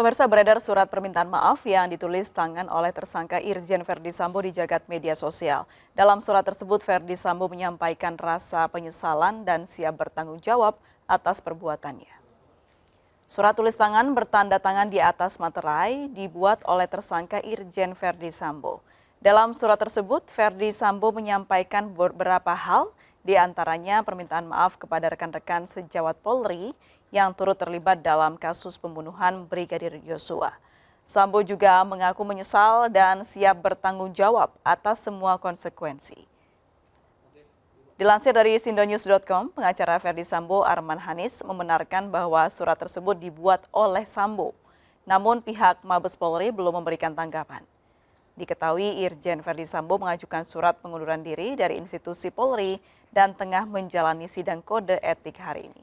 Pemirsa, beredar surat permintaan maaf yang ditulis tangan oleh tersangka Irjen Verdi Sambo di jagat media sosial. Dalam surat tersebut, Verdi Sambo menyampaikan rasa penyesalan dan siap bertanggung jawab atas perbuatannya. Surat tulis tangan bertanda tangan di atas materai dibuat oleh tersangka Irjen Verdi Sambo. Dalam surat tersebut, Verdi Sambo menyampaikan beberapa hal, di antaranya permintaan maaf kepada rekan-rekan sejawat Polri yang turut terlibat dalam kasus pembunuhan Brigadir Yosua. Sambo juga mengaku menyesal dan siap bertanggung jawab atas semua konsekuensi. Dilansir dari sindonews.com, pengacara Verdi Sambo Arman Hanis membenarkan bahwa surat tersebut dibuat oleh Sambo. Namun pihak Mabes Polri belum memberikan tanggapan. Diketahui Irjen Verdi Sambo mengajukan surat pengunduran diri dari institusi Polri dan tengah menjalani sidang kode etik hari ini.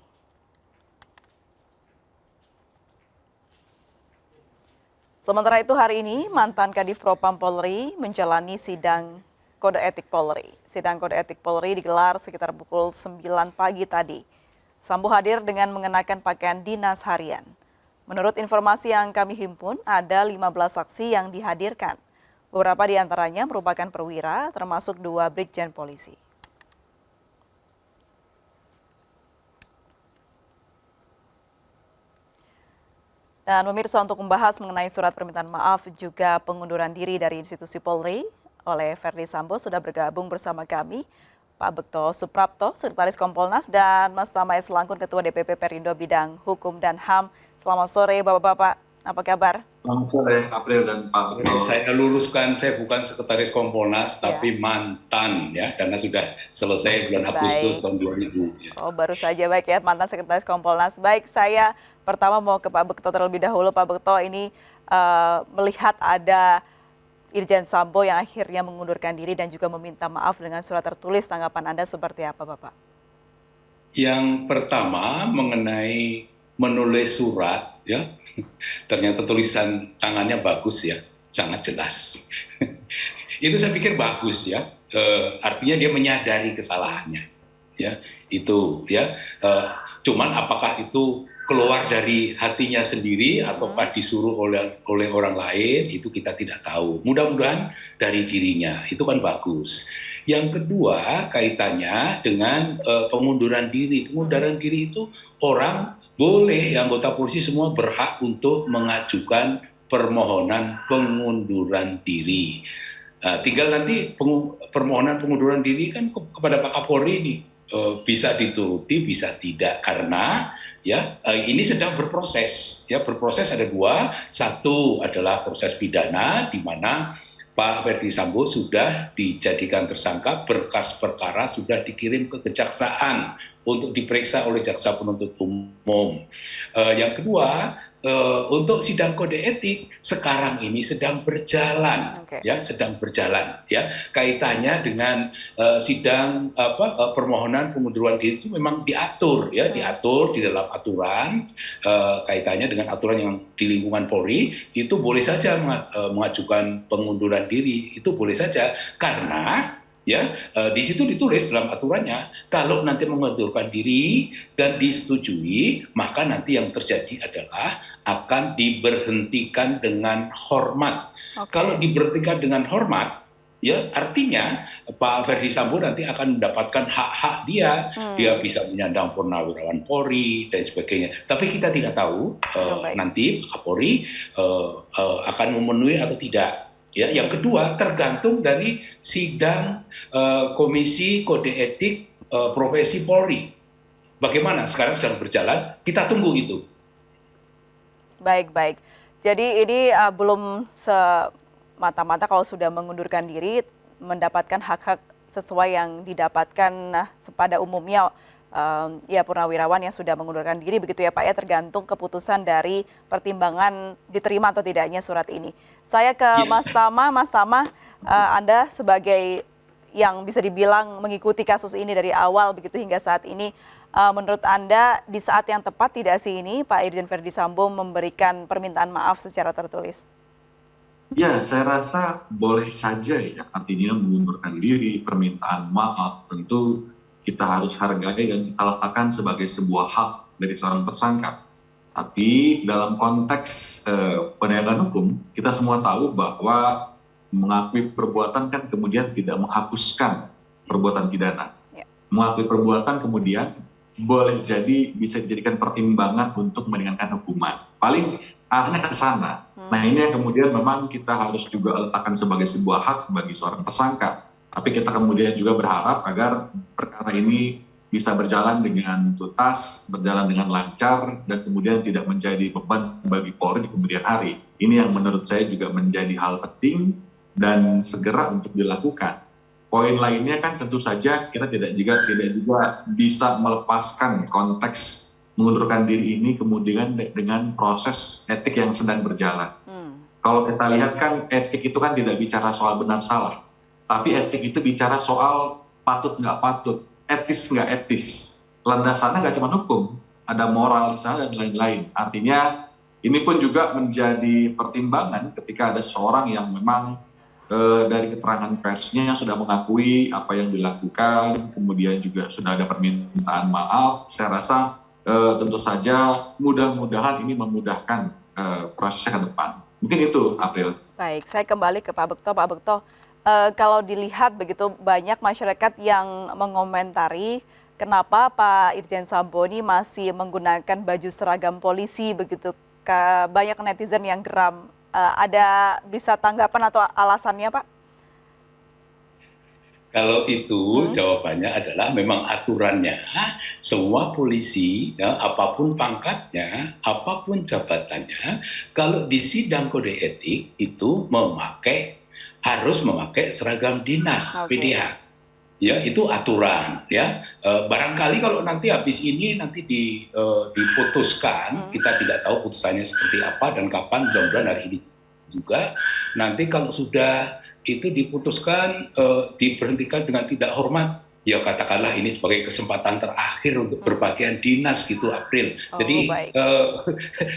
Sementara itu hari ini mantan Kadif Propam Polri menjalani sidang kode etik Polri. Sidang kode etik Polri digelar sekitar pukul 9 pagi tadi. Sambo hadir dengan mengenakan pakaian dinas harian. Menurut informasi yang kami himpun, ada 15 saksi yang dihadirkan. Beberapa di antaranya merupakan perwira, termasuk 2 brigjen polisi. Dan pemirsa, untuk membahas mengenai surat permintaan maaf juga pengunduran diri dari institusi Polri oleh Verdi Sambo sudah bergabung bersama kami Pak Bekto Suprapto, Sekretaris Kompolnas, dan Mas Tama S. Langkun, Ketua DPP Perindo Bidang Hukum dan HAM. Selamat sore Bapak-Bapak, apa kabar? Selamat sore April dan Pak Bekto. Saya luruskan, saya bukan Sekretaris Kompolnas, tapi mantan ya, karena sudah selesai bulan Agustus tahun 2000. Ya. Oh, baru saja, baik ya, mantan Sekretaris Kompolnas. Baik, saya pertama mau ke Pak Bekto terlebih dahulu. Pak Bekto, ini melihat ada Irjen Sambo yang akhirnya mengundurkan diri dan juga meminta maaf dengan surat tertulis, tanggapan Anda seperti apa, Bapak? Yang pertama mengenai menulis surat, ya, ternyata tulisan tangannya bagus ya, sangat jelas. Itu saya pikir bagus ya, artinya dia menyadari kesalahannya, ya itu ya. Cuman apakah itu keluar dari hatinya sendiri ataukah disuruh oleh orang lain, itu kita tidak tahu. Mudah-mudahan dari dirinya, itu kan bagus. Yang kedua kaitannya dengan pengunduran diri. Pengunduran diri itu orang boleh, anggota polisi semua berhak untuk mengajukan permohonan pengunduran diri. Tinggal nanti permohonan pengunduran diri kan kepada Pak Kapolri ini bisa dituruti, bisa tidak, karena ya ini sedang berproses. Ya, berproses ada 2. Satu adalah proses pidana di mana Pak Verdi Sambo sudah dijadikan tersangka, berkas perkara sudah dikirim ke kejaksaan untuk diperiksa oleh jaksa penuntut umum. Yang kedua, untuk sidang kode etik sekarang ini sedang berjalan, ya, sedang berjalan, ya. Kaitannya dengan sidang permohonan pengunduran diri itu memang diatur, ya, diatur di dalam aturan. Kaitannya dengan aturan yang di lingkungan Polri itu boleh saja mengajukan pengunduran diri, itu boleh saja, karena ya di situ ditulis dalam aturannya kalau nanti mengundurkan diri dan disetujui, maka nanti yang terjadi adalah akan diberhentikan dengan hormat. Kalau diberhentikan dengan hormat, ya artinya Pak Verdi Sambo nanti akan mendapatkan hak-hak dia. Dia bisa menyandang purnawirawan Polri dan sebagainya. Tapi kita tidak tahu nanti Pak Kapolri akan memenuhi atau tidak. Ya, yang kedua tergantung dari sidang Komisi Kode Etik Profesi Polri. Bagaimana? Sekarang sedang berjalan, kita tunggu itu. Baik. Jadi ini belum semata-mata kalau sudah mengundurkan diri mendapatkan hak-hak sesuai yang didapatkan pada umumnya ya purnawirawan yang sudah mengundurkan diri, begitu ya Pak ya, tergantung keputusan dari pertimbangan diterima atau tidaknya surat ini. Saya ke Mas Tama. Mas Tama, Anda sebagai yang bisa dibilang mengikuti kasus ini dari awal begitu hingga saat ini, menurut Anda di saat yang tepat tidak sih ini Pak Irjen Verdi Sambo memberikan permintaan maaf secara tertulis? Ya, saya rasa boleh saja ya, artinya mengundurkan diri, permintaan maaf, tentu kita harus hargai dan kita letakkan sebagai sebuah hak dari seorang tersangka. Tapi dalam konteks penegakan hukum, kita semua tahu bahwa mengakui perbuatan kan kemudian tidak menghapuskan perbuatan pidana. Ya. Mengakui perbuatan kemudian boleh jadi bisa dijadikan pertimbangan untuk meringankan hukuman. Paling arahnya ke sana. Nah ini yang kemudian memang kita harus juga letakkan sebagai sebuah hak bagi seorang tersangka. Tapi kita kemudian juga berharap agar perkara ini bisa berjalan dengan tuntas, berjalan dengan lancar, dan kemudian tidak menjadi beban bagi Polri di kemudian hari. Ini yang menurut saya juga menjadi hal penting dan segera untuk dilakukan. Poin lainnya kan tentu saja kita tidak juga bisa melepaskan konteks mengundurkan diri ini kemudian dengan proses etik yang sedang berjalan. Kalau kita lihat kan etik itu kan tidak bicara soal benar salah, tapi etik itu bicara soal patut nggak patut, etis nggak etis. Landasannya nggak cuma hukum, ada moral di sana dan lain-lain. Artinya ini pun juga menjadi pertimbangan ketika ada seseorang yang memang dari keterangan persnya sudah mengakui apa yang dilakukan, kemudian juga sudah ada permintaan maaf. Saya rasa tentu saja mudah-mudahan ini memudahkan prosesnya ke depan. Mungkin itu, April. Baik, saya kembali ke Pak Bekto. Pak Bekto, kalau dilihat begitu banyak masyarakat yang mengomentari kenapa Pak Irjen Sambo ini masih menggunakan baju seragam polisi begitu. Banyak netizen yang geram. Ada bisa tanggapan atau alasannya, Pak? Kalau itu jawabannya adalah memang aturannya semua polisi, ya, apapun pangkatnya, apapun jabatannya, kalau di sidang kode etik itu harus memakai seragam dinas PDH. Ya, itu aturan, ya. Barangkali kalau nanti habis ini nanti diputuskan, kita tidak tahu putusannya seperti apa dan kapan, mudah-mudahan hari ini juga. Nanti kalau sudah itu diputuskan diberhentikan dengan tidak hormat, ya katakanlah ini sebagai kesempatan terakhir untuk berpakaian dinas gitu, April. Jadi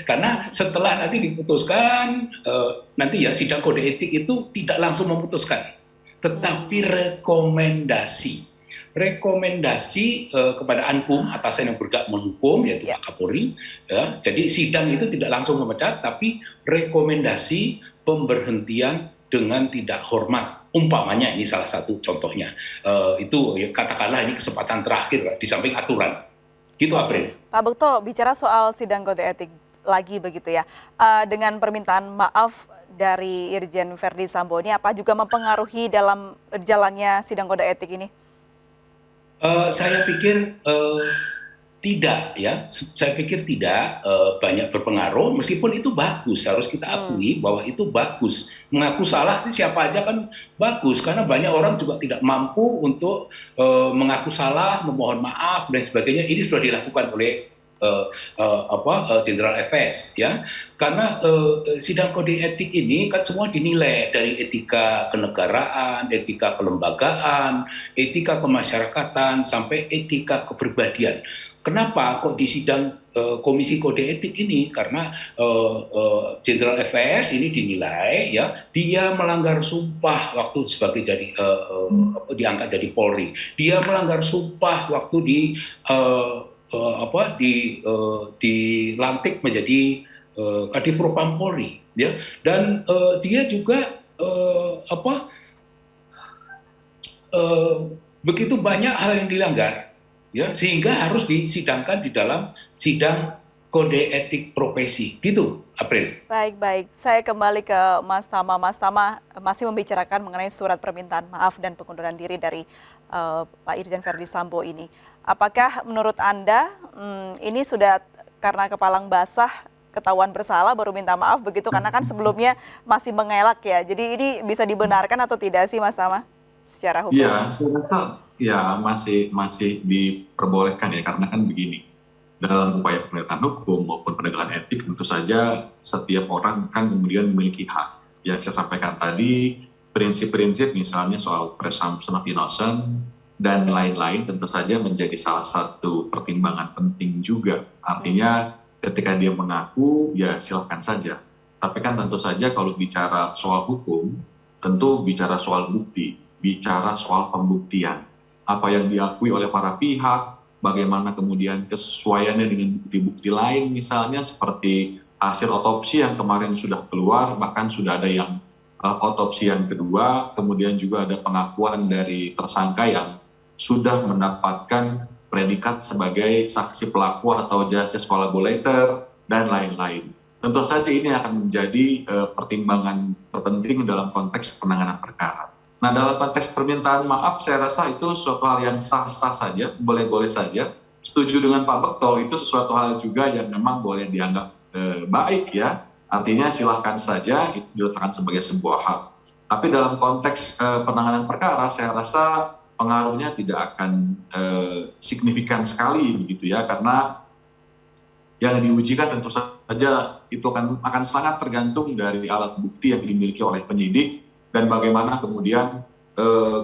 karena setelah nanti diputuskan, nanti ya sidang kode etik itu tidak langsung memutuskan, tetapi rekomendasi kepada Anpum, atasan yang bergerak menghukum, yaitu Pak Kapolri. Ya, jadi sidang itu tidak langsung memecat, tapi rekomendasi pemberhentian dengan tidak hormat. Umpamanya ini salah satu contohnya. Itu ya, katakanlah ini kesempatan terakhir di samping aturan. Gitu, April. Pak Bekto, bicara soal sidang kode etik lagi begitu ya. Dengan permintaan maaf dari Irjen Verdi Sambo ini, apa juga mempengaruhi dalam jalannya sidang kode etik ini? Saya pikir tidak, ya. Saya pikir tidak banyak berpengaruh, meskipun itu bagus, harus kita akui bahwa itu bagus. Mengaku salah siapa aja kan bagus, karena banyak orang juga tidak mampu untuk mengaku salah, memohon maaf dan sebagainya. Ini sudah dilakukan oleh Jenderal FS, ya, karena sidang kode etik ini kan semua dinilai dari etika kenegaraan, etika kelembagaan, etika kemasyarakatan sampai etika kepribadian. Kenapa kok di sidang Komisi Kode Etik ini? Karena Jenderal FS ini dinilai, ya, dia melanggar sumpah waktu sebagai diangkat jadi Polri. Dia melanggar sumpah waktu dilantik menjadi Kadifropam Polri, ya, dan dia juga begitu banyak hal yang dilanggar, ya, sehingga harus disidangkan di dalam sidang kode etik profesi, gitu, April. Baik, saya kembali ke Mas Tama. Mas Tama masih membicarakan mengenai surat permintaan maaf dan pengunduran diri dari Pak Irjen Verdi Sambo ini. Apakah menurut Anda ini sudah karena kepalang basah, ketahuan bersalah baru minta maaf begitu? Karena kan sebelumnya masih mengelak ya. Jadi ini bisa dibenarkan atau tidak sih, Mas Tama, secara hukum? Ya, saya rasa ya masih diperbolehkan ya, karena kan begini. Dalam upaya penegakan hukum maupun penegakan etik, tentu saja setiap orang kan kemudian memiliki hak. Yang saya sampaikan tadi, prinsip-prinsip misalnya soal presumption of innocence dan lain-lain tentu saja menjadi salah satu pertimbangan penting juga. Artinya ketika dia mengaku, ya silahkan saja. Tapi kan tentu saja kalau bicara soal hukum, tentu bicara soal bukti, bicara soal pembuktian. Apa yang diakui oleh para pihak, bagaimana kemudian kesesuaiannya dengan bukti-bukti lain misalnya seperti hasil otopsi yang kemarin sudah keluar, bahkan sudah ada yang otopsi yang kedua, kemudian juga ada pengakuan dari tersangka yang sudah mendapatkan predikat sebagai saksi pelaku atau justice collaborator dan lain-lain. Tentu saja ini akan menjadi pertimbangan terpenting dalam konteks penanganan perkara. Nah, dalam konteks permintaan maaf, saya rasa itu suatu hal yang sah-sah saja, boleh-boleh saja. Setuju dengan Pak Bekto, itu sesuatu hal juga yang memang boleh dianggap baik ya. Artinya silahkan saja itu diletakkan sebagai sebuah hak. Tapi dalam konteks penanganan perkara, saya rasa pengaruhnya tidak akan signifikan sekali begitu ya, karena yang diujikan tentu saja itu akan sangat tergantung dari alat bukti yang dimiliki oleh penyidik dan bagaimana kemudian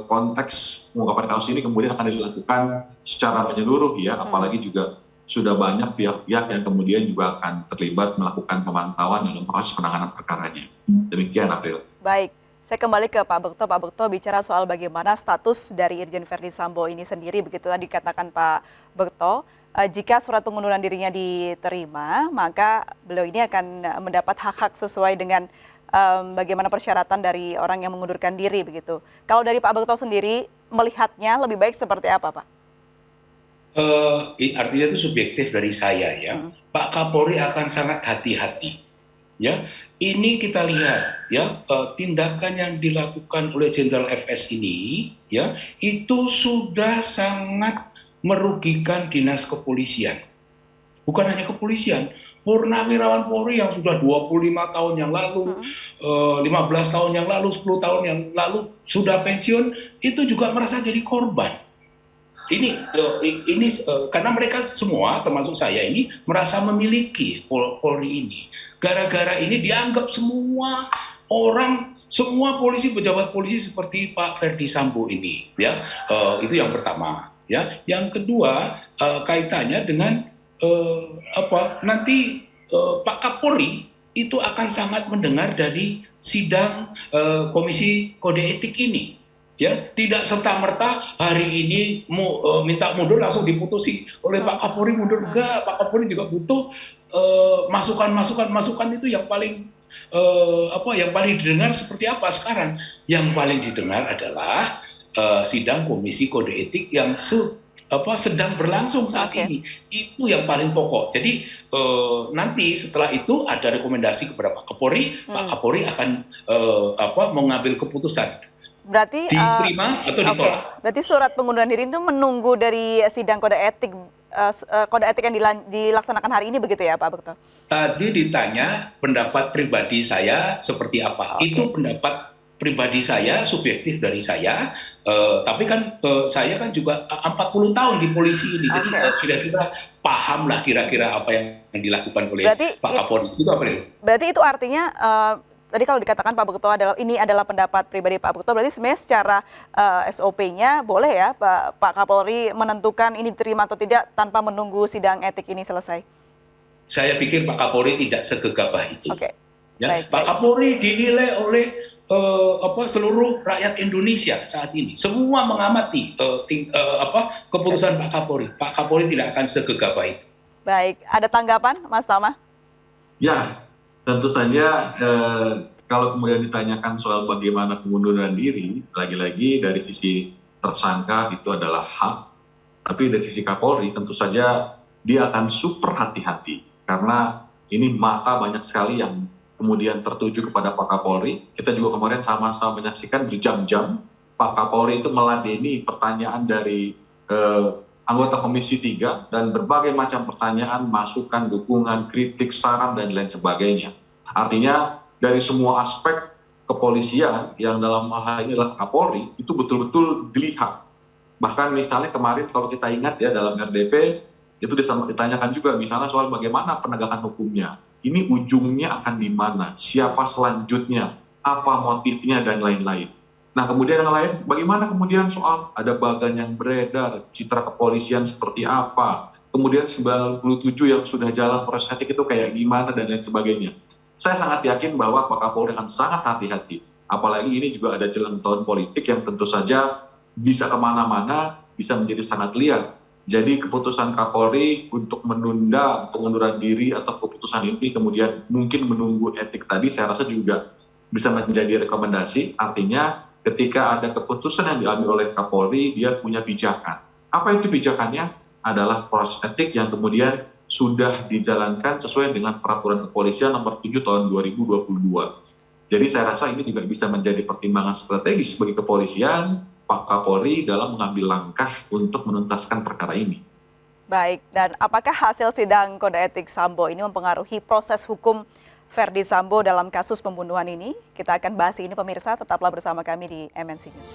konteks pengungkapan kasus ini kemudian akan dilakukan secara menyeluruh ya, apalagi juga sudah banyak pihak-pihak yang kemudian juga akan terlibat melakukan pemantauan dalam proses penanganan perkaranya. Demikian, April. Baik, saya kembali ke Pak Bekto. Pak Bekto bicara soal bagaimana status dari Irjen Verdi Sambo ini sendiri, begitu tadi dikatakan Pak Bekto. Jika surat pengunduran dirinya diterima, maka beliau ini akan mendapat hak-hak sesuai dengan bagaimana persyaratan dari orang yang mengundurkan diri, begitu. Kalau dari Pak Bekto sendiri, melihatnya lebih baik seperti apa, Pak? Artinya itu subjektif dari saya ya. Pak Kapolri akan sangat hati-hati. Ya, ini kita lihat ya, tindakan yang dilakukan oleh Jenderal FS ini ya, itu sudah sangat merugikan dinas kepolisian. Bukan hanya kepolisian, purnawirawan Polri yang sudah 25 tahun yang lalu, 15 tahun yang lalu, 10 tahun yang lalu sudah pensiun, itu juga merasa jadi korban. Ini karena mereka semua, termasuk saya ini, merasa memiliki Polri ini. Gara-gara ini dianggap semua orang, semua polisi, pejabat polisi seperti Pak Verdi Sambo ini. Ya, itu yang pertama. Ya, yang kedua kaitannya dengan nanti Pak Kapolri itu akan sangat mendengar dari sidang Komisi Kode Etik ini. Ya, tidak serta-merta hari ini minta mundur langsung diputusi oleh Pak Kapolri mundur. Enggak, Pak Kapolri juga butuh masukan itu yang paling yang paling didengar seperti apa sekarang? Yang paling didengar adalah sidang Komisi Kode Etik yang sedang berlangsung saat ini. Itu yang paling pokok. Jadi nanti setelah itu ada rekomendasi kepada Pak Kapolri, Pak Kapolri akan mengambil keputusan. Berarti diterima atau ditolak. Berarti surat pengunduran diri itu menunggu dari sidang kode etik yang dilaksanakan hari ini, begitu ya Pak Bekto? Tadi ditanya pendapat pribadi saya seperti apa. Itu pendapat pribadi saya, subjektif dari saya, tapi kan saya kan juga 40 tahun di polisi ini, jadi kira-kira paham lah kira-kira apa yang dilakukan oleh Pak Kapolri. Itu apa ya? Berarti itu artinya tadi kalau dikatakan Pak Bekto ini adalah pendapat pribadi Pak Bekto, berarti sebenarnya secara SOP-nya boleh ya Pak Kapolri menentukan ini diterima atau tidak tanpa menunggu sidang etik ini selesai? Saya pikir Pak Kapolri tidak segegabah itu. Ya, Pak Kapolri dinilai oleh seluruh rakyat Indonesia saat ini. Semua mengamati keputusan Pak Kapolri. Pak Kapolri tidak akan segegabah itu. Baik, ada tanggapan Mas Tama? Ya, tentu saja kalau kemudian ditanyakan soal bagaimana pengunduran diri, lagi-lagi dari sisi tersangka itu adalah hak, tapi dari sisi Kapolri tentu saja dia akan super hati-hati karena ini mata banyak sekali yang kemudian tertuju kepada Pak Kapolri. Kita juga kemarin sama-sama menyaksikan berjam-jam Pak Kapolri itu meladeni pertanyaan dari anggota Komisi 3 dan berbagai macam pertanyaan, masukan, dukungan, kritik, saran, dan lain sebagainya. Artinya dari semua aspek kepolisian yang dalam hal ini adalah Kapolri itu betul-betul dilihat. Bahkan misalnya kemarin kalau kita ingat ya dalam RDP itu ditanyakan juga misalnya soal bagaimana penegakan hukumnya. Ini ujungnya akan di mana, siapa selanjutnya, apa motifnya, dan lain-lain. Nah, kemudian yang lain, bagaimana kemudian soal ada bagan yang beredar, citra kepolisian seperti apa, kemudian 97 yang sudah jalan proses etik itu kayak gimana, dan lain sebagainya. Saya sangat yakin bahwa Pak Kapolri akan sangat hati-hati. Apalagi ini juga ada jelang tahun politik yang tentu saja bisa kemana-mana, bisa menjadi sangat liar. Jadi keputusan Kapolri untuk menunda pengunduran diri atau keputusan ini kemudian mungkin menunggu etik tadi, saya rasa juga bisa menjadi rekomendasi. Artinya ketika ada keputusan yang diambil oleh Kapolri, dia punya pijakan. Apa itu pijakannya? Adalah proses etik yang kemudian sudah dijalankan sesuai dengan peraturan kepolisian nomor 7 tahun 2022. Jadi saya rasa ini juga bisa menjadi pertimbangan strategis bagi kepolisian, Pak Kapolri dalam mengambil langkah untuk menuntaskan perkara ini. Baik, dan apakah hasil sidang kode etik Sambo ini mempengaruhi proses hukum Verdi Sambo dalam kasus pembunuhan ini? Kita akan bahas ini pemirsa, tetaplah bersama kami di MNC News.